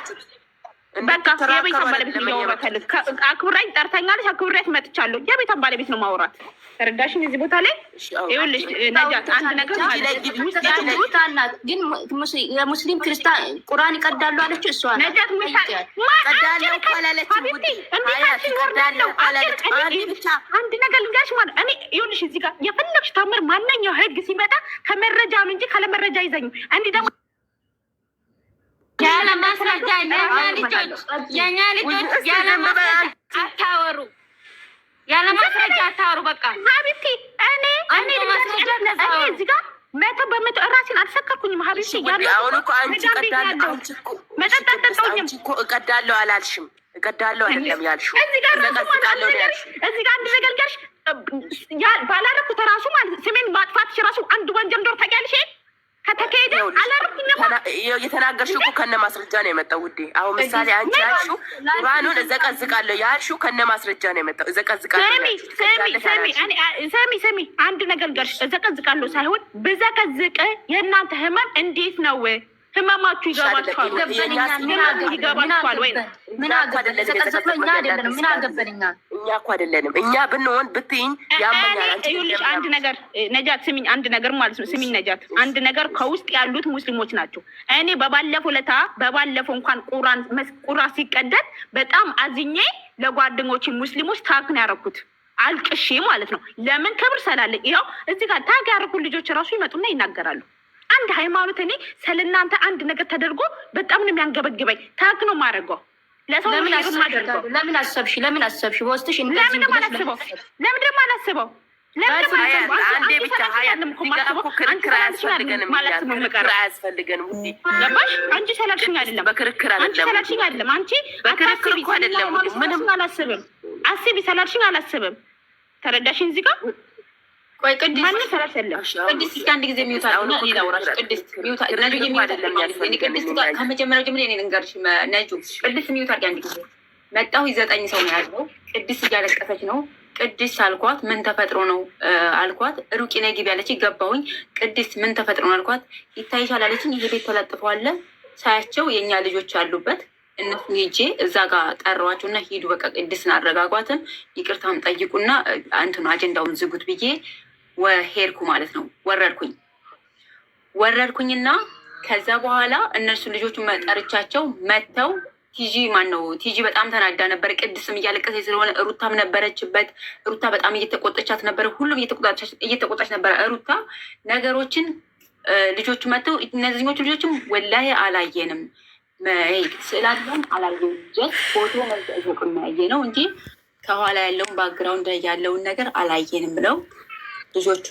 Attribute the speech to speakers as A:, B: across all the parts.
A: የመጣችሁት?
B: በቃ የቤቷን ባለቤት ነው ማውራት። አክብራኝ ጠርተኛለች፣ አክብሬያት መጥቻለሁ። የቤቷን ባለቤት ነው ማውራት። ተረዳሽኝ? እዚህ ቦታ ላይ ይኸውልሽ ነጃት አንድ ነገር ማለት
C: ግን የሙስሊም ክርስቲያን ቁርአን ይቀዳሉ አለች እሷ
B: ነጃት አንድ ነገር ልንገርሽ ማለት እኔ ይኸውልሽ እዚህ ጋር የፈለግሽ ታምር ማንኛው ህግ ሲመጣ ከመረጃ ነው እንጂ ካለመረጃ አይዘኝም። እንዲህ ደግሞ
D: ያለ ማስረጃ የኛ ልጆች ያለ ማስረጃ አታወሩ፣ ያለ ማስረጃ አታወሩ። በቃ
B: ሀቢብቲ እኔ ማስረጃ እዚህ ጋር መቶ በመቶ እራሴን አልሰከርኩኝም። ሀቢብቲ
A: አሁን እኮ አንቺ እኮ እቀዳለሁ አላልሽም? እቀዳለሁ አይደለም ያልሽው።
B: እዚህ ጋር አንድ ነገር ልንገርሽ፣ ባላረኩት እራሱ ማለት ስሜን ማጥፋትሽ እራሱ አንድ ወንጀል እንደሆነ ታውቂያለሽ። ከተካሄደ አላረኩኝም።
A: የተናገርሽው እኮ ከነ ማስረጃ ነው የመጣው ውዴ። አሁን ምሳሌ አንቺ ያልሽው ቁርአኑን እዘቀዝቃለሁ ያልሽው ከነ ማስረጃ ነው የመጣው። እዘቀዝቃለሁ
B: ሰሚ አንድ ነገር ልንገርሽ፣ እዘቀዝቃለሁ ሳይሆን ብዘቀዝቅ የእናንተ ህመም እንዴት ነው? ህመማችሁ ይገባችኋል? ይገባችኋል ወይ?
C: ምን አገበን? እኛ አይደለንም። ምን አገበን?
A: እኛ እኮ አይደለንም። እኛ ብንሆን ብትይኝ ያመኛል።
B: ይኸውልሽ አንድ ነገር ነጃት ስሚኝ፣ አንድ ነገር ማለት ነው ስሚኝ ነጃት፣ አንድ ነገር ከውስጥ ያሉት ሙስሊሞች ናቸው። እኔ በባለፈው እንኳን ቁርአን ሲቀደድ በጣም አዝኜ ለጓደኞቼ ሙስሊሞች ታክ ነው ያደረኩት፣ አልቅሼ ማለት ነው። ለምን ክብር ስላለኝ። ይኸው እዚህ ጋር ታክ ያደረኩት ልጆች ራሱ ይመጡና ይናገራሉ። አንድ ሃይማኖት እኔ ስለናንተ አንድ ነገር ተደርጎ በጣም ነው የሚያንገበግበኝ። ታክ ነው ማድረገው ለሰው
C: ለምን አሰብሽ ወስትሽ
B: እንደዚህ ለምን አላስበው?
A: አንዴ ብቻ አያስፈልገንም።
B: አንቺ ሰላልሽኝ አይደለም፣
A: በክርክር
B: አይደለም። አንቺ
A: በክርክር እኮ አይደለም።
B: ምንም አላስብም። አስቢ ሰላልሽኝ አላስብም። ተረዳሽኝ? እዚህ ጋር
C: ቆይ ቅድስት አንድ ጊዜ ሚውታል ነው ይላውራሽ። ቅድስት ሚውታል ነጁ አይደለም ያልፈኝ። ቅድስት ጋር ከመጀመሪያው ጀምሮ እኔ ልንገርሽ ነጁ ቅድስት ሚውታል አንድ ጊዜ መጣሁ። 9 ሰው ነው ያለው። ቅድስት እያለቀሰች ነው። ቅድስት አልኳት ምን ተፈጥሮ ነው አልኳት። ሩቂ ነይ ግቢ ያለችኝ ገባሁኝ። ቅድስት ምን ተፈጥሮ ነው አልኳት። ይታይሻል አለችኝ። ይሄ ቤት ተለጥፈዋል ሳያቸው የእኛ ልጆች አሉበት። እነሱን ሄጄ እዛ ጋር ጠራኋቸው እና ሂዱ በቃ ቅድስትን አረጋጓትም ይቅርታም ጠይቁና እንትኑ አጀንዳውን ዝጉት ብዬ ሄድኩ ማለት ነው። ወረድኩኝና ከዛ በኋላ እነሱ ልጆቹ መጠርቻቸው መጥተው ቲጂ በጣም ተናዳ ነበር። ቅድስም እያለቀሰ ስለሆነ ሩታም ነበረችበት። ሩታ በጣም እየተቆጠቻት ነበረ። ሁሉም እየተቆጣች ነበረ ሩታ ነገሮችን። ልጆቹ መጥተው እነዚህኞቹ ልጆችም ወላሂ አላየንም ስዕላትም አላየንም ፎቶ መዘቁና ያየ ነው እንጂ ከኋላ ያለውን ባክግራውንድ ያለውን ነገር አላየንም ብለው ልጆቹ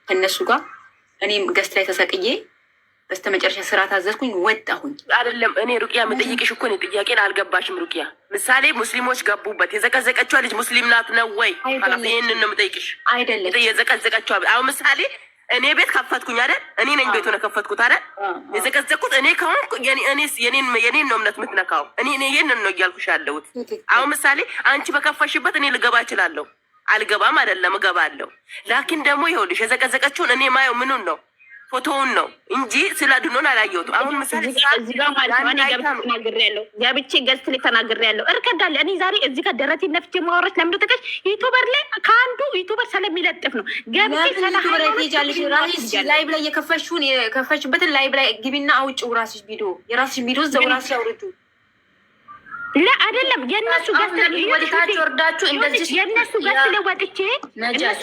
C: ከነሱ ጋር እኔም ገስት ላይ ተሰቅዬ በስተመጨረሻ ስራ ታዘዝኩኝ፣ ወጣሁኝ።
A: አይደለም እኔ ሩቅያ የምጠይቅሽ እኮ እኔ ጥያቄን አልገባሽም። ሩቅያ ምሳሌ ሙስሊሞች ገቡበት፣ የዘቀዘቀችዋ ልጅ ሙስሊም ናት ነው ወይ? ይህንን ነው የምጠይቅሽ።
C: አይደለም
A: የዘቀዘቀችዋ አሁን ምሳሌ እኔ ቤት ከፈትኩኝ አይደል? እኔ ነኝ ቤቱን ከፈትኩት አይደል? የዘቀዘቅኩት እኔ ከሆንኩ የኔን ነው እምነት የምትነካው። እኔ ይህንን ነው እያልኩሽ ያለሁት። አሁን ምሳሌ አንቺ በከፈሽበት እኔ ልገባ እችላለሁ። አልገባም አይደለም እገባለሁ። ላኪን ደግሞ ይኸውልሽ የዘቀዘቀችውን እኔ ማየው ምኑን ነው ፎቶውን ነው እንጂ ስለ ድኖን አላየሁትም። አሁን ምሳሌ
B: እዚህ ጋር ማለት ነው እኔ ገብቼ ገዝት ላይ ተናግሬያለሁ። እርከዳለ እኔ ዛሬ እዚህ ጋር ደረቴ ነፍቼ ማወራች ለምን ተከሽ ዩቲዩበር ላይ ከአንዱ ዩቲዩበር ስለሚለጥፍ ነው። ገብቼ
C: ዩቲዩበር ትሄጃለሽ ራስሽ ላይቭ ላይ የከፈችበትን ላይቭ ላይ ግቢና አውጪው ራስሽ ቪዲዮ የራስሽ ቪዲዮ ዘው ራስሽ አውርዱ።
B: አይደለም የእነሱ
C: ወደታች ወርዳችሁ እንደዚህ
B: የእነሱ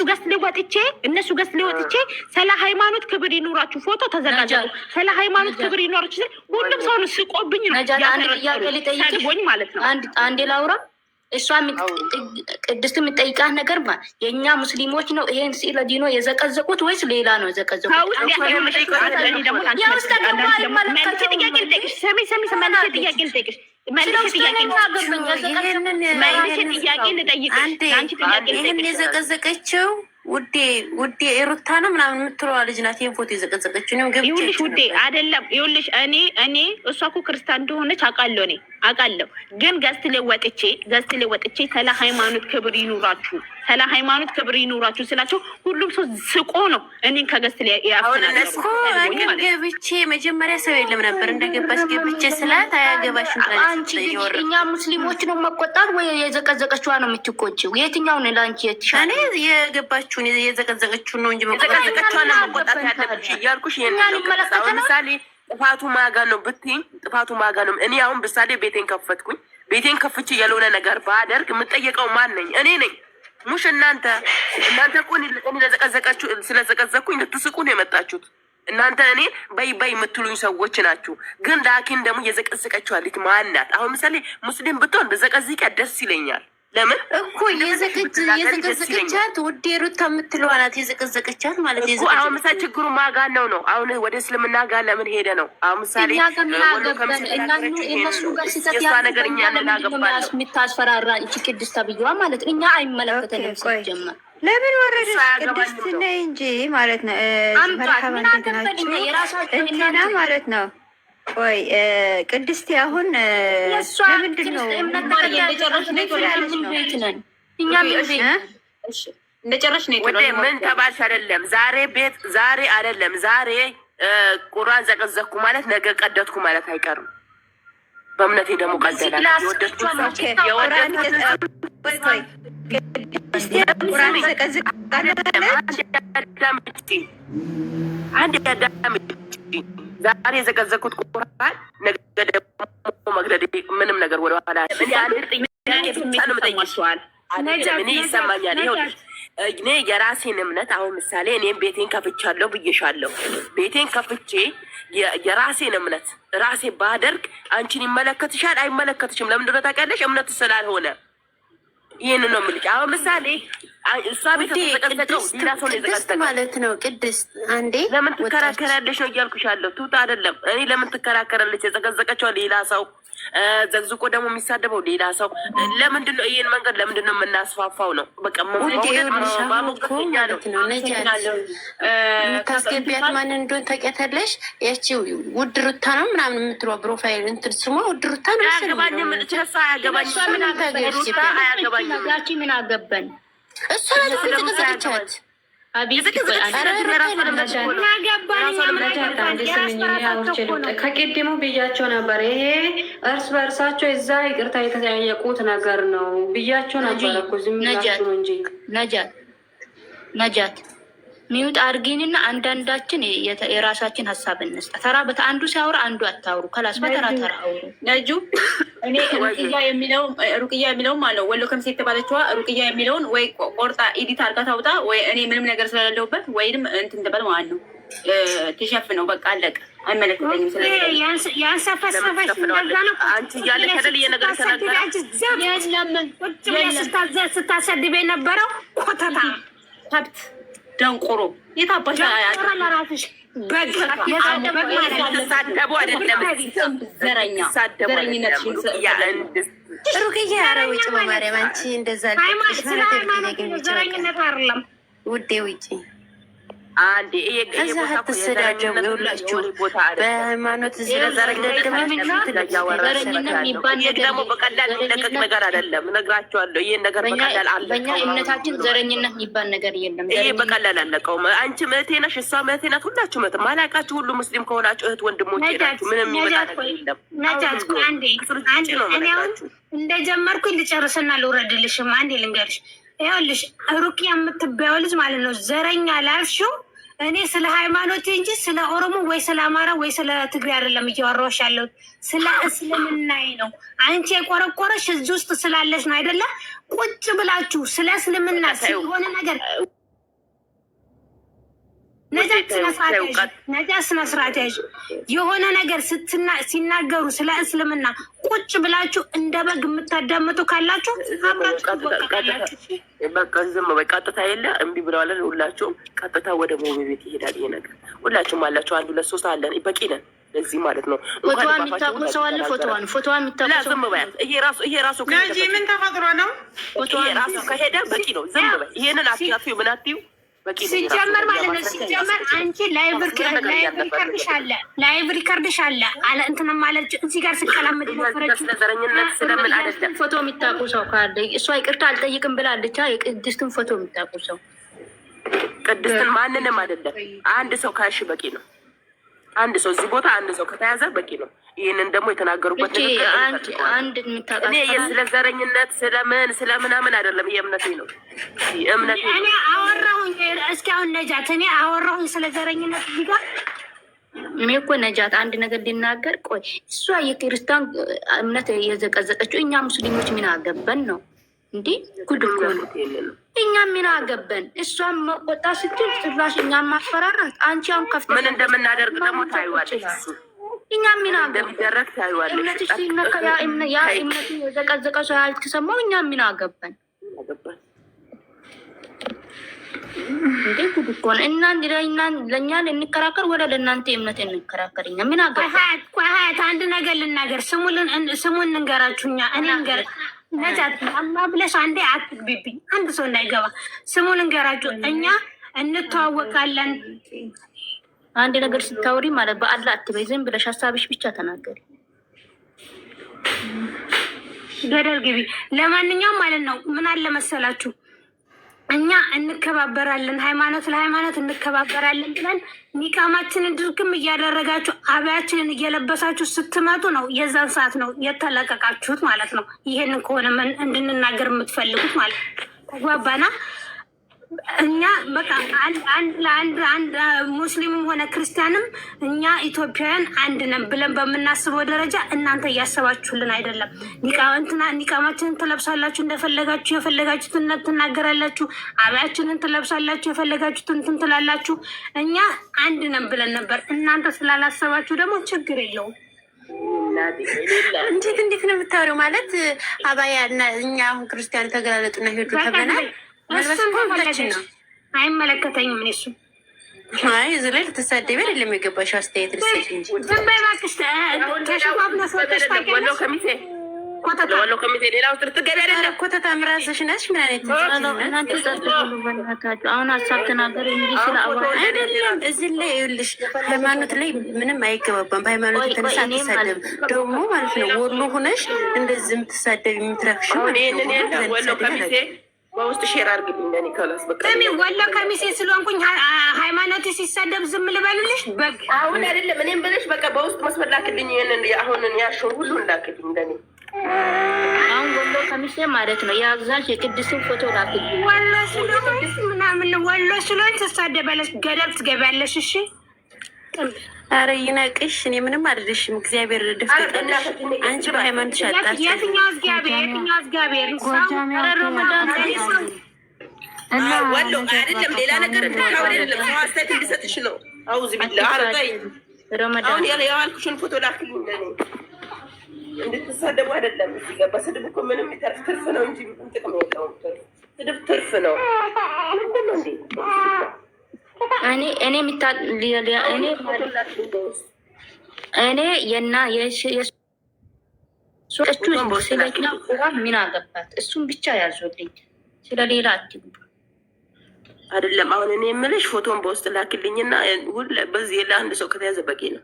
B: ገስት ላይ ወጥቼ ስለ ሃይማኖት ክብር ይኑራችሁ ፎቶ ተዘጋጀው ስለ ሃይማኖት ክብር ይኑራችሁ ሁሉም ሰው ስቆብኝ ነው ያቀልጠይኝ ማለት ነው።
C: አንዴ ላውራ እሷ ቅድስት የምጠይቃት ነገር የእኛ ሙስሊሞች ነው ይሄን ሲለ ዲኖ የዘቀዘቁት ወይስ ሌላ ነው የዘቀዘቁት?
D: ይህን የዘቀዘቀችው ውዴ ሩታ ነው ምናምን የምትለዋ ልጅ ናት። ይህን ፎቶ የዘቀዘቀችው ነው
B: ይኸውልሽ ውዴ አይደለም። ይኸውልሽ እኔ እሷ እኮ ክርስቲያን እንደሆነች አውቃለሁ። ግን ገስት ላይ ወጥቼ ስለ ሃይማኖት ክብር ይኑራችሁ ስለ ሃይማኖት ክብር ይኑራችሁ ስላቸው ሁሉም ሰው ስቆ ነው እኔን ከገስት ላይ ያፈናለሁ።
E: ገብቼ መጀመሪያ ሰው የለም ነበር እንደገባሽ ገብቼ ስላት አያገባሽም
F: አንቺ እኛ ሙስሊሞች ነው መቆጣት ወይ የዘቀዘቀችዋ ነው የምትቆጪው? የትኛውን ለአንቺ የተሻለ?
E: እኔ የገባችሁን የዘቀዘቀችውን ነው እንጂ
A: የዘቀዘቀችዋ ነው መቆጣት ያለብሽ እያልኩሽ ይሄን ነው። ምሳሌ ጥፋቱ ማጋ ነው ብትይኝ ጥፋቱ ማጋ ነው። እኔ አሁን ምሳሌ ቤቴን ከፈትኩኝ ቤቴን ከፍቼ ያልሆነ ነገር ባደርግ የምጠየቀው ማን ነኝ? እኔ ነኝ። ሙሽ እናንተ እኮ እኔ ለዘቀዘቃችሁ ስለዘቀዘኩኝ ልትስቁ ነው የመጣችሁት። እናንተ እኔ በይ የምትሉኝ ሰዎች ናችሁ። ግን ላኪን ደግሞ የዘቀዘቀችዋለች ማናት? አሁን ምሳሌ ሙስሊም ብትሆን በዘቀዝቂያ ደስ ይለኛል። ለምን
E: እኮ የዘቀዘቀቻት ውዴ ሩታ የምትለዋ ናት የዘቀዘቀቻት ማለት ነው።
A: አሁን ምሳሌ ችግሩ ማጋን ነው። አሁን ወደ እስልምና ጋር ለምን ሄደ ነው? አሁን ምሳሌ
F: እነሱ ጋር ሲሰጥ
A: ነገር እኛ
F: የምታስፈራራ እቺ ቅድስት ተብዬዋ ማለት እኛ አይመለከተንም። ሲጀመር
G: ለምን ወረደች ቅድስት ነይ እንጂ ማለት ነው። መርሐባ እንደናችሁ ማለት ነው። ቆይ ቅድስት አሁን ለምንድን ነው
C: እንደጨረሽ ነው
A: ምን ተባልሽ? አይደለም ዛሬ አይደለም ዛሬ ቁርአን ዘቀዘኩ ማለት ነገ ቀደድኩ ማለት አይቀርም። በእምነቴ ደግሞ ቀደላ ዛሬ የዘቀዘኩት ቁርአን ነገ ደግሞ መግደል ምንም ነገር ወደ ኋላ እኔ ይሰማኛል። እኔ የራሴን እምነት አሁን ምሳሌ እኔም ቤቴን ከፍቻለሁ ብዬሻለሁ። ቤቴን ከፍቼ የራሴን እምነት ራሴ ባደርግ አንቺን ይመለከትሻል አይመለከትሽም? ለምንድን ነው ታውቂያለሽ? እምነት ስላልሆነ ይህን ነው የምልሽ። አሁን ምሳሌ እሷ ቤት ተዘቀዘቀው ሌላ ሰው የዘቀዘቀው
E: ማለት ነው። ቅድስት አንዴ
A: ለምን ትከራከራለሽ ነው እያልኩሽ ያለው። ቱት አይደለም እኔ ለምን ትከራከራለች? የዘቀዘቀችው ሌላ ሰው ዘግዝቆ ደግሞ የሚሳደበው ሌላ ሰው። ለምንድን ነው ይህን መንገድ ለምንድን ነው የምናስፋፋው? ነው በቃ
E: ታስገቢያት ማንን እንደሆነ ታውቂያታለሽ? ያቺ ውድ ሩታ ነው ምናምን የምትለው ፕሮፋይል እንትን ስሟ ውድ ሩታ ነው።
A: አያገባኝም ችለሳ አያገባኝም።
F: ምን አገባን?
E: እሷ ዘቀዘቀቻት
G: ከቅድሙ ብያቸው ነበር። ይሄ እርስ በእርሳቸው እዛ ይቅርታ የተጠያየቁት ነገር ነው ብያቸው ነበር እኮ ዝም ብላችሁ ነው እንጂ።
F: ነጃት ሚውጥ አርጊንና አንዳንዳችን የራሳችን ሀሳብ እንስጣ። ተራ አንዱ ሲያወራ አንዱ አታውሩ። ከላስ በተራ ተራ አውሩ።
C: ነጁ እኔ ሩቅያ የሚለውም አለው ወሎ ከምሴ የተባለችዋ ሩቅያ የሚለውን ወይ ቆርጣ ኤዲት አድርጋ ታውጣ፣ ወይ እኔ ምንም ነገር ስለሌለውበት ወይም እንትን ትበል ማለት ነው። ትሸፍነው በቃ አለቀ። አይመለከተኝም። ስለዚህ
D: ያንሰፈሰፈች እንደዛ ነው።
A: አንቺ እያለ ከደል እየነገር
D: ስታሰድብ የነበረው ኮተታ
C: ሀብት ደንቆሮ የታባሽ
D: ለራስሽ
A: ሳደቡ አይደለም
C: ዘረኝነት
E: ሩቅያ ኧረ ውጭ በማርያም አንቺ እንደዛ
D: ዘረኝነት አይደለም
E: ውዴ ውጭ
A: አንዴ
E: እዛ አትሰዳደቡ። የሁላችሁ በሃይማኖት
A: ደግሞ በቀላል የሚለቀቅ ነገር አይደለም። እነግራቸዋለሁ። ይህን ነገር በቀላል አለ።
F: በእኛ እምነታችን ዘረኝነት የሚባል ነገር የለም።
A: ይሄ በቀላል አለቀውም። አንቺ እህቴ ነሽ፣ እሷ እህቴ ናት። ሁላችሁ እህት ማላቃችሁ ሁሉ ሙስሊም ከሆናችሁ እህት ወንድሞቼ ናችሁ። ምንም የሚመጣ ነገር የለም።
D: እንደጀመርኩኝ ልጨርስና ልውረድልሽም። አንዴ ልንገርሽ። ይኸውልሽ ሩቅያ የምትባየው ልጅ ማለት ነው ዘረኛ ላልሽው እኔ ስለ ሃይማኖት እንጂ ስለ ኦሮሞ ወይ ስለ አማራ ወይ ስለ ትግሬ አይደለም እያወራሁሽ ያለሁት፣ ስለ እስልምናዬ ነው። አንቺ የቆረቆረሽ እዚህ ውስጥ ስላለሽ ነው አይደለ? ቁጭ ብላችሁ ስለ እስልምና ሲሆነ ነገር ነጃ ስነስርዓት ያዥ የሆነ ነገር ሲናገሩ ስለ እስልምና ቁጭ ብላችሁ እንደ በግ የምታዳምጡ ካላችሁ
A: በቃ ዝም በይ። ቀጥታ የለ እምቢ ብለዋለን። ሁላችሁም ቀጥታ ወደ ሞቤ ቤት ይሄዳል ይሄ ነገር። ሁላችሁም አላችሁ 1 2 3 አለን በቂ ነን። ለዚህ ማለት ነው
F: ፎቶዋን የሚታቁ ሰው አለ። ፎቶዋን የሚታቁ ሰው
A: ዝም በይ። ይሄ ራሱ
C: ምን ተፈጥሮ ነው?
A: ፎቶዋን ራሱ ከሄደ በቂ ነው። ዝም በይ። ይሄንን አትያፊው ምን አትዩ
D: ሲጀመር ማለት ነው። ሲጀመር አንቺ ላይቭ ሪከርድሽ አለ አለ እንትን ማለት እዚህ ጋር ስቀላምጥ
A: ስለምን አይደለም
F: ፎቶ የሚታቁ ሰው ካለ እሷ ይቅርታ አልጠይቅም ብላለች። የቅድስትን ፎቶ የሚታቁ ሰው
A: ቅድስትን ማንንም አይደለም አንድ ሰው ካሽ በቂ ነው። አንድ ሰው እዚህ ቦታ አንድ ሰው ከተያዘ በቂ ነው። ይህንን ደግሞ የተናገሩበት
F: አንድ
A: እኔ ስለ ዘረኝነት ስለምናምን አይደለም። የእምነቴ ነው የእምነቴ
D: እኔ አወራሁኝ። እስኪ አሁን ነጃት እኔ አወራሁኝ ስለ ዘረኝነት እዚህ ጋር
F: እኔ እኮ ነጃት አንድ ነገር ሊናገር ቆይ እሷ የክርስቲያን እምነት የዘቀዘቀችው እኛ ሙስሊሞች ምን አገበን ነው እንዴ? ጉድ እኮ ነው። እኛ ምን አገበን? እሷን መቆጣ ስትል ጭራሽ እኛን ማፈራራት። አንቺ አሁን ከፍተሽ
A: ምን እንደምናደርግ ደግሞ ታይዋለሽ።
F: እኛ ምን
A: እንደሚደረግ ታይዋለሽ።
F: እምነትሽ ሲነካ ያ እምነት የዘቀዘቀ ሰው ያልተሰማው እኛ ምን አገበን እንዴ? ጉድ እኮ ነው። እና ለእኛ እንከራከር ወደ ለእናንተ እምነት እንከራከር። እኛ ምን አገበን?
D: ሀያት አንድ ነገር ልናገር። ስሙን እንገራችሁ። እኔ እንገር ነጃት አማ ብለሽ አንዴ አትግቢብኝ። አንድ ሰው እንዳይገባ ስሙን እንገራችሁ። እኛ እንተዋወቃለን።
F: አንድ ነገር ስታወሪ ማለት በአላህ አትበይ። ዝም ብለሽ ሀሳብሽ ብቻ ተናገሪ።
D: ገደል ግቢ። ለማንኛውም ማለት ነው ምን አለ መሰላችሁ እኛ እንከባበራለን፣ ሃይማኖት ለሃይማኖት እንከባበራለን ብለን ኒቃማችንን ድርግም እያደረጋችሁ አብያችንን እየለበሳችሁ ስትመጡ ነው የዛን ሰዓት ነው የተለቀቃችሁት ማለት ነው። ይሄንን ከሆነ እንድንናገር የምትፈልጉት ማለት ነው። ተግባባና እኛ በቃ አንድ ሙስሊምም ሆነ ክርስቲያንም እኛ ኢትዮጵያውያን አንድ ነን ብለን በምናስበው ደረጃ እናንተ እያሰባችሁልን አይደለም። ኒቃማችንን ትለብሳላችሁ፣ እንደፈለጋችሁ የፈለጋችሁትን ትናገራላችሁ፣ አብያችንን ትለብሳላችሁ፣ የፈለጋችሁትን እንትን ትላላችሁ። እኛ አንድ ነን ብለን ነበር። እናንተ ስላላሰባችሁ ደግሞ ችግር የለውም።
E: እንዴት ነው የምታወሪው? ማለት አባያ እና እኛ አሁን ክርስቲያን ተገላለጡና ሄዱ ተበናል።
D: አይመለከተኝም። እኔ እሱ
E: አይ እዚህ ላይ ልትሳደቢ አይደለም የገባሽው፣ አስተያየት ልትሰጪ እንጂ
D: ዝም በይ እባክሽ። ተሸፋፍነሽ ወጥተሽ ታውቂያለሽ።
A: ወሎ ከሚሴ ሌላ ውስጥ ልትገቢ አይደለም።
E: ኮተታ ምራስሽ ነሽ። ምን አይነት
F: እናንተ ጸጥሉ በእናታችሁ። አሁን ሀሳብ ተናገር እንጂ ስለ
E: አይደለም። እዚህ ላይ ይኸውልሽ ሃይማኖት ላይ ምንም አይገባባም። በሃይማኖት የተነሳ አትሳደብ ደግሞ ማለት ነው። ወሎ ሆነሽ እንደዚህ የምትሳደብ የምትረክሽ
A: ወሎ ከሚሴ በውስጥ ሼር አድርግልኝ። ለኔ ከላስ በቃ
D: ወሎ ከሚሴ ስለሆንኩኝ ሃይማኖት ሲሳደብ ዝም ልበልልሽ?
A: አሁን አይደለም እኔም ብለሽ በቃ በውስጥ መስመር ላክልኝ። ይሄንን አሁንን ያልሽውን ሁሉ ላክልኝ ለኔ።
F: አሁን ወሎ ከሚሴ ማለት ነው የአብዛሽ የቅድስትን ፎቶ ላክልኝ።
D: ወሎ ስለሆንኩኝ ምናምን ወሎ ስለሆንኩኝ ትሳደባለሽ፣ ገደል ትገቢያለሽ። እሺ
E: አረ ይናቅሽ። እኔ ምንም አይደለሽም። እግዚአብሔር ደፍተሽ አንቺ በሃይማኖት ሻጣች።
D: የትኛው እግዚአብሔር
A: ወሎ አይደለም ሌላ ነገር አይደለም። ሰው አስተያየት እንዲሰጥሽ ነው። አውዝ ቢላ አረጋይ አሁን ያልኩሽን ፎቶ ላክልኝ ለኔ። እንድትሳደቡ አይደለም። እዚህ ጋር በስድብ እኮ ምንም ትርፍ ነው እንጂ ጥቅም የለውም። ስድብ ትርፍ ነው። ምንድን ነው እንዴ?
F: ምን አገባት? እሱም ብቻ ያዙልኝ፣ ስለሌላ አትግቡ።
A: አይደለም አሁን እኔ የምልሽ ፎቶን በውስጥ ላክልኝና በዚህ ለአንድ ሰው ከተያዘ በቂ ነው።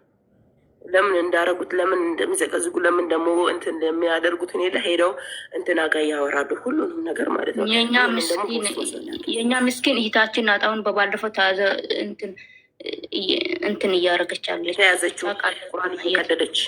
A: ለምን እንዳረጉት፣ ለምን እንደሚዘቀዝጉ፣ ለምን ደግሞ እንትን እንደሚያደርጉት እኔ ሄደው እንትን አጋ ያወራሉ ሁሉንም ነገር ማለት ነው።
F: የእኛ ምስኪን እህታችን ናት። አሁን በባለፈው ተያዘ እንትን እያደረገች አለች።
A: የተያዘችው ቁራን እየቀደደች